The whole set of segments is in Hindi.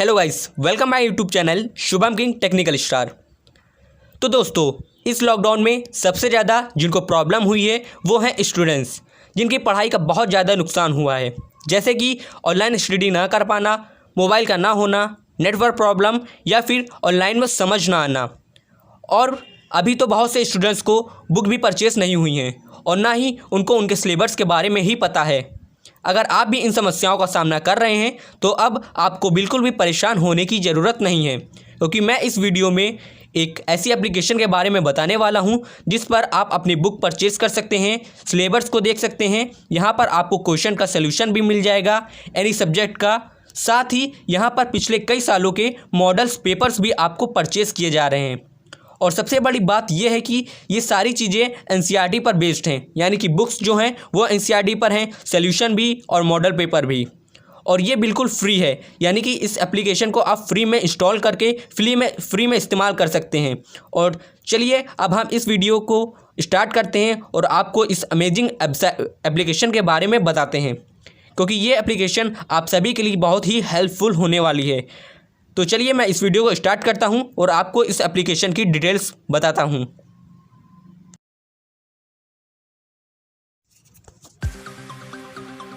Hello guys, welcome my YouTube channel Shubham king technical star. तो दोस्तों, इस लॉकडाउन में सबसे ज़्यादा जिनको प्रॉब्लम हुई है वो हैं स्टूडेंट्स, जिनकी पढ़ाई का बहुत ज़्यादा नुकसान हुआ है। जैसे कि ऑनलाइन स्टडी ना कर पाना, मोबाइल का ना होना, नेटवर्क प्रॉब्लम या फिर ऑनलाइन में समझ ना आना। और अभी तो बहुत से स्टूडेंट्स को बुक भी परचेस नहीं हुई हैं और ना ही उनको उनके सिलेबस के बारे में ही पता है। अगर आप भी इन समस्याओं का सामना कर रहे हैं तो अब आपको बिल्कुल भी परेशान होने की ज़रूरत नहीं है, क्योंकि मैं इस वीडियो में एक ऐसी एप्लीकेशन के बारे में बताने वाला हूं जिस पर आप अपनी बुक परचेज़ कर सकते हैं, सिलेबस को देख सकते हैं। यहां पर आपको क्वेश्चन का सलूशन भी मिल जाएगा एनी सब्जेक्ट का। साथ ही यहां पर पिछले कई सालों के मॉडल्स पेपर्स भी आपको परचेज़ किए जा रहे हैं। और सबसे बड़ी बात यह है कि ये सारी चीज़ें एनसीईआरटी पर बेस्ड हैं, यानी कि बुक्स जो हैं वो एनसीईआरटी पर हैं, सॉल्यूशन भी और मॉडल पेपर भी। और ये बिल्कुल फ्री है, यानी कि इस एप्लीकेशन को आप फ्री में इंस्टॉल करके फ्री में इस्तेमाल कर सकते हैं। और चलिए अब हम इस वीडियो को स्टार्ट करते हैं और आपको इस अमेजिंग एप्लीकेशन के बारे में बताते हैं, क्योंकि ये एप्लीकेशन आप सभी के लिए बहुत ही हेल्पफुल होने वाली है। तो चलिए मैं इस वीडियो को स्टार्ट करता हूं और आपको इस एप्लीकेशन की डिटेल्स बताता हूं।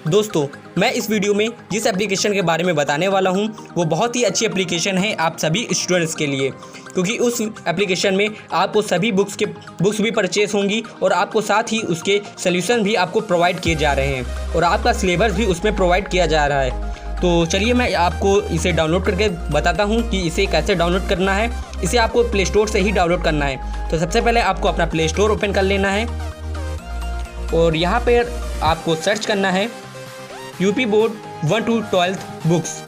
दोस्तों, मैं इस वीडियो में जिस एप्लीकेशन के बारे में बताने वाला हूं वो बहुत ही अच्छी एप्लीकेशन है आप सभी स्टूडेंट्स के लिए, क्योंकि उस एप्लीकेशन में आपको सभी बुक्स भी परचेस होंगी और आपको साथ ही उसके सॉल्यूशन भी आपको प्रोवाइड किए जा रहे हैं और आपका सिलेबस भी उसमें प्रोवाइड किया जा रहा है। तो चलिए मैं आपको इसे डाउनलोड करके बताता हूं कि इसे कैसे डाउनलोड करना है। इसे आपको प्ले स्टोर से ही डाउनलोड करना है। तो सबसे पहले आपको अपना प्ले स्टोर ओपन कर लेना है और यहाँ पर आपको सर्च करना है यूपी बोर्ड 1 to 12 बुक्स।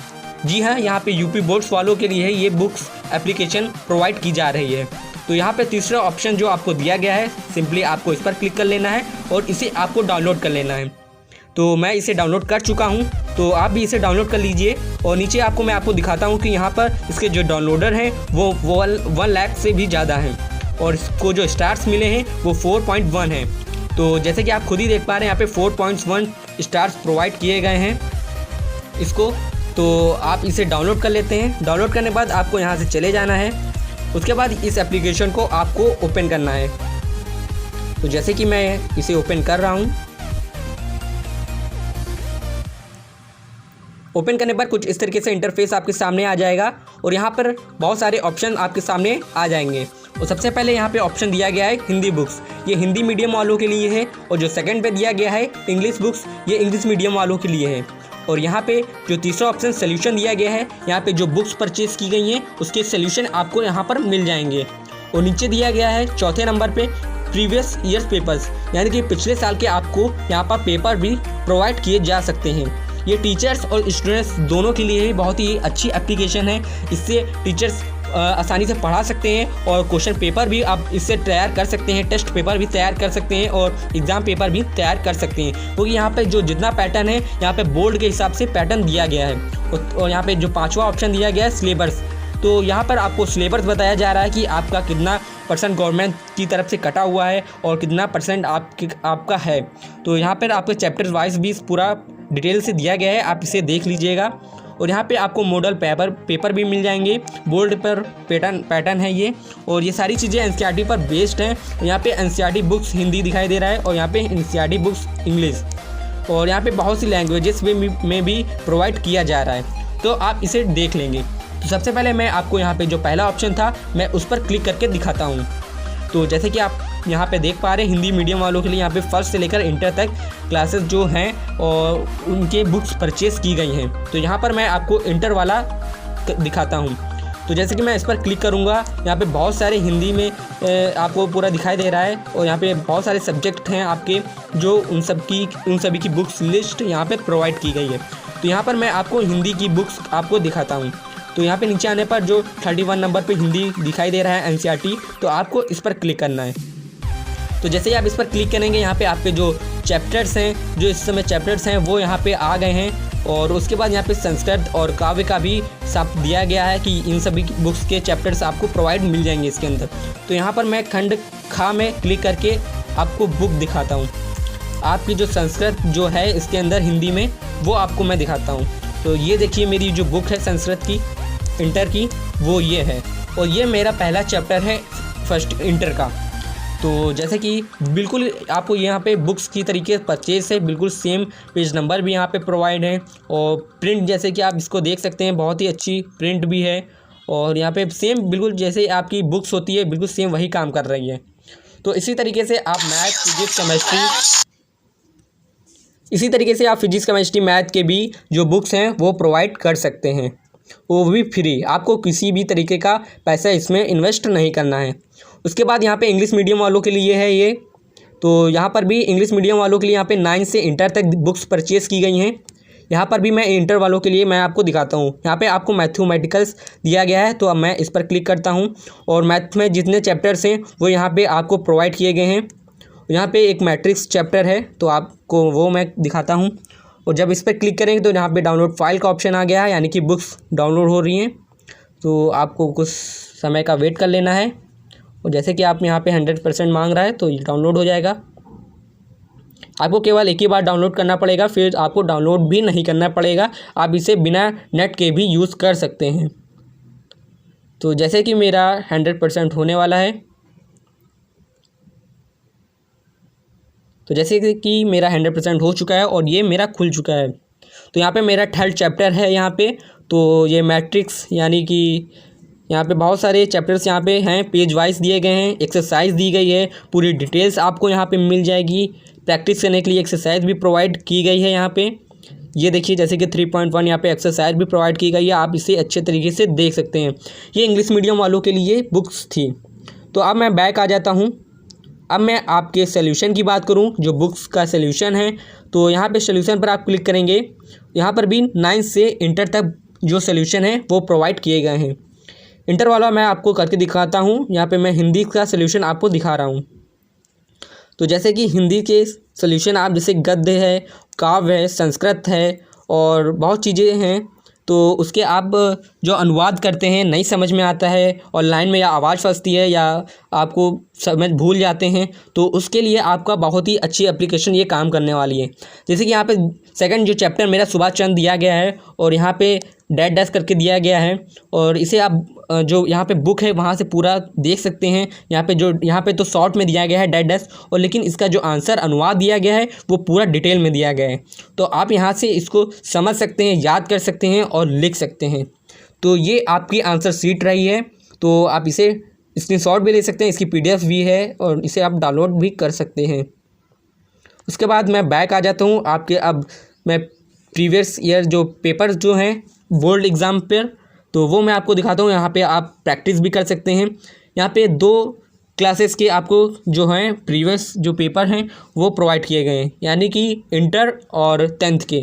जी हाँ, यहाँ पे यूपी बोर्ड्स वालों के लिए ये बुक्स एप्लीकेशन प्रोवाइड की जा रही है। तो यहाँ पे तीसरा ऑप्शन जो आपको दिया गया है, सिंपली आपको इस पर क्लिक कर लेना है और इसे आपको डाउनलोड कर लेना है। तो मैं इसे डाउनलोड कर चुका हूँ, तो आप भी इसे डाउनलोड कर लीजिए। और नीचे मैं आपको दिखाता हूँ कि यहाँ पर इसके जो डाउनलोडर हैं वो 1 लाख से भी ज़्यादा हैं और इसको जो स्टार्स मिले हैं वो 4.1 हैं। तो जैसे कि आप खुद ही देख पा रहे हैं, यहाँ पे 4.1 स्टार्स प्रोवाइड किए गए हैं इसको। तो आप इसे डाउनलोड कर लेते हैं। डाउनलोड करने के बाद आपको यहाँ से चले जाना है। उसके बाद इस एप्लीकेशन को आपको ओपन करना है। तो जैसे कि मैं इसे ओपन कर रहा हूँ, ओपन करने पर कुछ इस तरीके से इंटरफेस आपके सामने आ जाएगा और यहाँ पर बहुत सारे ऑप्शन आपके सामने आ जाएंगे। और सबसे पहले यहाँ पे ऑप्शन दिया गया है हिंदी बुक्स, ये हिंदी मीडियम वालों के लिए है। और जो सेकंड पे दिया गया है इंग्लिश बुक्स, ये इंग्लिश मीडियम वालों के लिए है। और यहाँ पे जो तीसरा ऑप्शन सोल्यूशन दिया गया है, यहाँ पे जो बुक्स परचेज की गई हैं उसके सोल्यूशन आपको यहाँ पर मिल जाएंगे। और नीचे दिया गया है चौथे नंबर पे प्रीवियस ईयर्स पेपर्स, यानी कि पिछले साल के आपको यहाँ पर पेपर भी प्रोवाइड किए जा सकते हैं। ये टीचर्स और स्टूडेंट्स दोनों के लिए ही बहुत ही अच्छी एप्लीकेशन है। इससे टीचर्स आसानी से पढ़ा सकते हैं और क्वेश्चन पेपर भी आप इससे तैयार कर सकते हैं, टेस्ट पेपर भी तैयार कर सकते हैं और एग्ज़ाम पेपर भी तैयार कर सकते हैं। क्योंकि यहाँ पे जो जितना पैटर्न है, यहाँ पे बोर्ड के हिसाब से पैटर्न दिया गया है। और यहाँ पे जो पांचवा ऑप्शन दिया गया है सिलेबस, तो यहाँ पर आपको सिलेबस बताया जा रहा है कि आपका कितना % गवर्नमेंट की तरफ से कटा हुआ है और कितना % आपका है। तो यहाँ पर आपके चैप्टर वाइज भी पूरा डिटेल से दिया गया है, आप इसे देख लीजिएगा। और यहाँ पे आपको मॉडल पेपर भी मिल जाएंगे, बोर्ड पर पैटर्न है ये। और ये सारी चीज़ें एनसीईआरटी पर बेस्ड हैं। यहाँ पे एनसीईआरटी बुक्स हिंदी दिखाई दे रहा है और यहाँ पे एनसीईआरटी बुक्स इंग्लिश, और यहाँ पे बहुत सी लैंग्वेजेस में भी प्रोवाइड किया जा रहा है। तो आप इसे देख लेंगे। तो सबसे पहले मैं आपको यहाँ पे जो पहला ऑप्शन था मैं उस पर क्लिक करके दिखाता हूँ। तो जैसे कि आप यहाँ पे देख पा रहे हैं, हिंदी मीडियम वालों के लिए यहाँ पे फर्स्ट से लेकर इंटर तक क्लासेस जो हैं और उनके बुक्स परचेज़ की गई हैं। तो यहाँ पर मैं आपको इंटर वाला दिखाता हूँ। तो जैसे कि मैं इस पर क्लिक करूँगा, यहाँ पे बहुत सारे हिंदी में आपको पूरा दिखाई दे रहा है और यहाँ पे बहुत सारे सब्जेक्ट हैं आपके, जो उन सभी की बुक्स लिस्ट यहाँ पे प्रोवाइड की गई है। तो यहाँ पर मैं आपको हिंदी की बुक्स आपको दिखाता हूँ। तो यहाँ पे नीचे आने पर जो 31 नंबर पे हिंदी दिखाई दे रहा है एनसीईआरटी, तो आपको इस पर क्लिक करना है। तो जैसे ही आप इस पर क्लिक करेंगे, यहाँ पे आपके जो चैप्टर्स हैं, जो इस समय चैप्टर्स हैं वो यहाँ पे आ गए हैं। और उसके बाद यहाँ पे संस्कृत और काव्य का भी साफ दिया गया है कि इन सभी बुक्स के चैप्टर्स आपको प्रोवाइड मिल जाएंगे इसके अंदर। तो यहाँ पर मैं खंड खा में क्लिक करके आपको बुक दिखाता हूँ। आपकी जो संस्कृत जो है इसके अंदर हिंदी में, वो आपको मैं दिखाता हूँ। तो ये देखिए मेरी जो बुक है संस्कृत की, इंटर की वो ये है, और ये मेरा पहला चैप्टर है फर्स्ट इंटर का। तो जैसे कि बिल्कुल आपको यहाँ पे बुक्स की तरीके परचेज है, बिल्कुल सेम पेज नंबर भी यहाँ पे प्रोवाइड है, और प्रिंट जैसे कि आप इसको देख सकते हैं बहुत ही अच्छी प्रिंट भी है, और यहाँ पे सेम बिल्कुल जैसे आपकी बुक्स होती है बिल्कुल सेम वही काम कर रही है। तो इसी तरीके से आप फिजिक्स केमिस्ट्री मैथ के भी जो बुक्स हैं वो प्रोवाइड कर सकते हैं, वो भी फ्री, आपको किसी भी तरीके का पैसा इसमें इन्वेस्ट नहीं करना है। उसके बाद यहाँ पे इंग्लिश मीडियम वालों के लिए है ये, तो यहाँ पर भी इंग्लिश मीडियम वालों के लिए यहाँ पे 9 से इंटर तक बुक्स परचेज़ की गई हैं। यहाँ पर भी मैं इंटर वालों के लिए मैं आपको दिखाता हूँ। यहाँ पे आपको मैथमेटिकल्स दिया गया है, तो अब मैं इस पर क्लिक करता हूँ और मैथ में जितने चैप्टर्स हैं वो यहाँ पे आपको प्रोवाइड किए गए हैं। यहाँ पे एक मैट्रिक्स चैप्टर है, तो आपको वो मैं दिखाता हूँ, और जब इस पर क्लिक करेंगे तो यहाँ पे डाउनलोड फाइल का ऑप्शन आ गया है, यानी कि बुक्स डाउनलोड हो रही हैं। तो आपको कुछ समय का वेट कर लेना है, और जैसे कि आप यहाँ पे 100% मांग रहा है तो ये डाउनलोड हो जाएगा। आपको केवल एक ही बार डाउनलोड करना पड़ेगा, फिर आपको डाउनलोड भी नहीं करना पड़ेगा, आप इसे बिना नेट के भी यूज़ कर सकते हैं। तो जैसे कि मेरा 100% होने वाला है, तो जैसे कि मेरा 100% हो चुका है और ये मेरा खुल चुका है। तो यहाँ पे मेरा थर्ड चैप्टर है यहाँ पे, तो ये मैट्रिक्स यानी कि यहाँ पे बहुत सारे चैप्टर्स यहाँ पे हैं, पेज वाइज दिए गए हैं, एक्सरसाइज दी गई है, पूरी डिटेल्स आपको यहाँ पे मिल जाएगी। प्रैक्टिस करने के लिए एक्सरसाइज भी प्रोवाइड की गई है यहाँ पे, ये देखिए जैसे कि 3.1 यहाँ पे एक्सरसाइज भी प्रोवाइड की गई है, आप इसे अच्छे तरीके से देख सकते हैं। ये इंग्लिश मीडियम वालों के लिए बुक्स थी। तो अब मैं बैक आ जाता हूँ। अब मैं आपके सोल्यूशन की बात करूं, जो बुक्स का सोल्यूशन है, तो यहाँ पे सोल्यूशन पर आप क्लिक करेंगे, यहाँ पर भी 9 से इंटर तक जो सोल्यूशन है वो प्रोवाइड किए गए हैं। इंटर वाला मैं आपको करके दिखाता हूँ, यहाँ पे मैं हिंदी का सोल्यूशन आपको दिखा रहा हूँ। तो जैसे कि हिंदी के सोल्यूशन आप जैसे गद्य है, काव्य है, संस्कृत है और बहुत चीज़ें हैं, तो उसके आप जो अनुवाद करते हैं नहीं समझ में आता है, ऑनलाइन में या आवाज़ फंसती है या आपको समझ भूल जाते हैं, तो उसके लिए आपका बहुत ही अच्छी एप्लीकेशन ये काम करने वाली है। जैसे कि यहाँ पे सेकंड जो चैप्टर मेरा सुभाष चंद्र दिया गया है, और यहाँ पे डैश डैश करके दिया गया है, और इसे आप जो यहाँ पे बुक है वहाँ से पूरा देख सकते हैं। यहाँ पे तो शॉर्ट में दिया गया है डैश डैश, और लेकिन इसका जो आंसर अनुवाद दिया गया है वो पूरा डिटेल में दिया गया है, तो आप यहाँ से इसको समझ सकते हैं, याद कर सकते हैं और लिख सकते हैं। तो ये आपकी आंसर शीट रही है, तो आप इसे स्क्रीनशॉट भी ले सकते हैं, इसकी PDF भी है और इसे आप डाउनलोड भी कर सकते हैं। उसके बाद मैं बैक आ जाता हूँ आपके, अब मैं प्रीवियस ईयर जो पेपर जो हैं बोर्ड एग्ज़ाम पर, तो वो मैं आपको दिखाता हूँ। यहाँ पे आप प्रैक्टिस भी कर सकते हैं। यहाँ पे 2 क्लासेस के आपको जो हैं प्रीवियस जो पेपर हैं वो प्रोवाइड किए गए हैं, यानी कि इंटर और 10th के।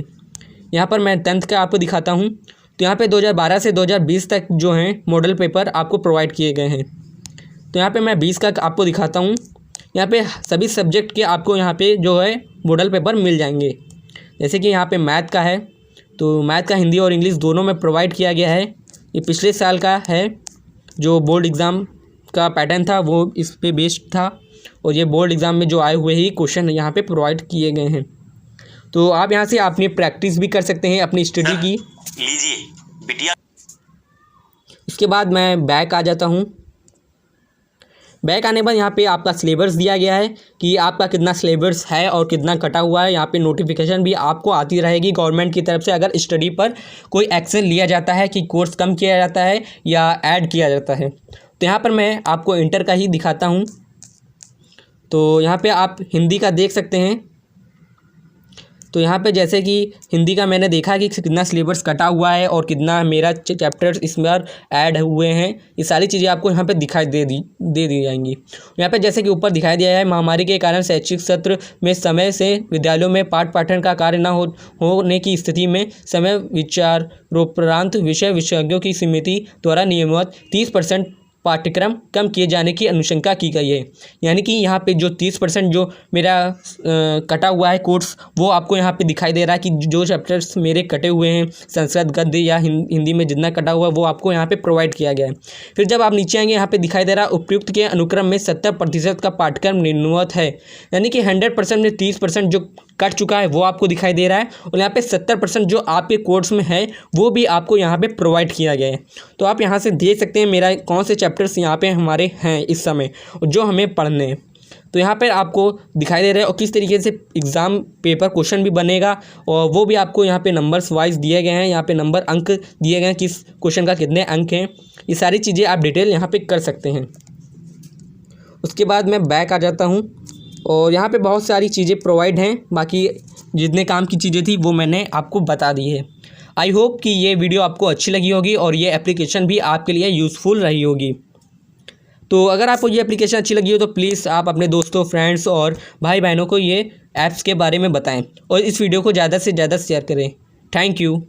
यहाँ पर मैं 10th का आपको दिखाता हूँ, तो यहाँ पे 2012 से 2020 तक जो हैं मॉडल पेपर आपको प्रोवाइड किए गए हैं। तो यहाँ पे मैं 20 का आपको दिखाता हूँ। यहाँ पे सभी सब्जेक्ट के आपको यहाँ पे जो है मॉडल पेपर मिल जाएंगे। जैसे कि यहाँ पे मैथ का है, तो मैथ का हिंदी और इंग्लिश दोनों में प्रोवाइड किया गया है। ये पिछले साल का है, जो बोर्ड एग्ज़ाम का पैटर्न था वो इस पे बेस्ड था, और ये बोर्ड एग्ज़ाम में जो आए हुए ही क्वेश्चन यहाँ पे प्रोवाइड किए गए हैं। तो आप यहाँ से अपनी प्रैक्टिस भी कर सकते हैं अपनी स्टडी की। लीजिए बिटिया। इसके बाद मैं बैक आ जाता हूँ। बैक आने के बाद यहाँ पे आपका सिलेबस दिया गया है कि आपका कितना सिलेबस है और कितना कटा हुआ है। यहाँ पे नोटिफिकेशन भी आपको आती रहेगी गवर्नमेंट की तरफ से, अगर स्टडी पर कोई एक्शन लिया जाता है कि कोर्स कम किया जाता है या ऐड किया जाता है। तो यहाँ पर मैं आपको इंटर का ही दिखाता हूँ। तो यहाँ पे आप हिंदी का देख सकते हैं। तो यहाँ पे जैसे कि हिंदी का मैंने देखा कि कितना सिलेबस कटा हुआ है और कितना मेरा चैप्टर्स इस बार ऐड हुए हैं, ये सारी चीज़ें आपको यहाँ पे दिखाई दे दी जाएंगी। यहाँ पे जैसे कि ऊपर दिखाई दिया है, महामारी के कारण शैक्षिक सत्र में समय से विद्यालयों में पाठ पाठन का कार्य न होने की स्थिति में समय विचारोपरांत विषय विशेषज्ञों की समिति द्वारा नियमित 30% पाठ्यक्रम कम किए जाने की अनुशंसा की गई है। यानी कि यहाँ पे जो 30% जो मेरा कटा हुआ है कोर्स, वो आपको यहाँ पे दिखाई दे रहा है कि जो चैप्टर्स मेरे कटे हुए हैं संस्कृत गद्य या हिंदी में जितना कटा हुआ है वो आपको यहाँ पे प्रोवाइड किया गया है। फिर जब आप नीचे आएंगे, यहाँ पे दिखाई दे रहा है उपयुक्त के अनुक्रम में 70% का पाठ्यक्रम निम्नवत है। यानी कि 100% में 30% जो कट चुका है वो आपको दिखाई दे रहा है, और यहाँ पे 70% जो आपके कोर्स में है वो भी आपको यहाँ पे प्रोवाइड किया गया है। तो आप यहाँ से देख सकते हैं मेरा कौन से चैप्टर्स यहाँ पे हमारे हैं इस समय और जो हमें पढ़ने हैं। तो यहाँ पर आपको दिखाई दे रहा है और किस तरीके से एग्ज़ाम पेपर क्वेश्चन भी बनेगा, और वो भी आपको यहाँ पे नंबर्स वाइज दिए गए हैं। यहाँ पे नंबर अंक दिए गए हैं, किस क्वेश्चन का कितने अंक हैं, ये सारी चीज़ें आप डिटेल यहाँ पे कर सकते हैं। उसके बाद मैं बैक आ जाता हूँ और यहाँ पे बहुत सारी चीज़ें प्रोवाइड हैं, बाकी जितने काम की चीज़ें थी वो मैंने आपको बता दी है। आई होप कि ये वीडियो आपको अच्छी लगी होगी और ये एप्लीकेशन भी आपके लिए यूज़फुल रही होगी। तो अगर आपको ये एप्लीकेशन अच्छी लगी हो तो प्लीज़ आप अपने दोस्तों, फ्रेंड्स और भाई बहनों को ये ऐप्स के बारे में बताएं और इस वीडियो को ज़्यादा से ज़्यादा शेयर करें। Thank you.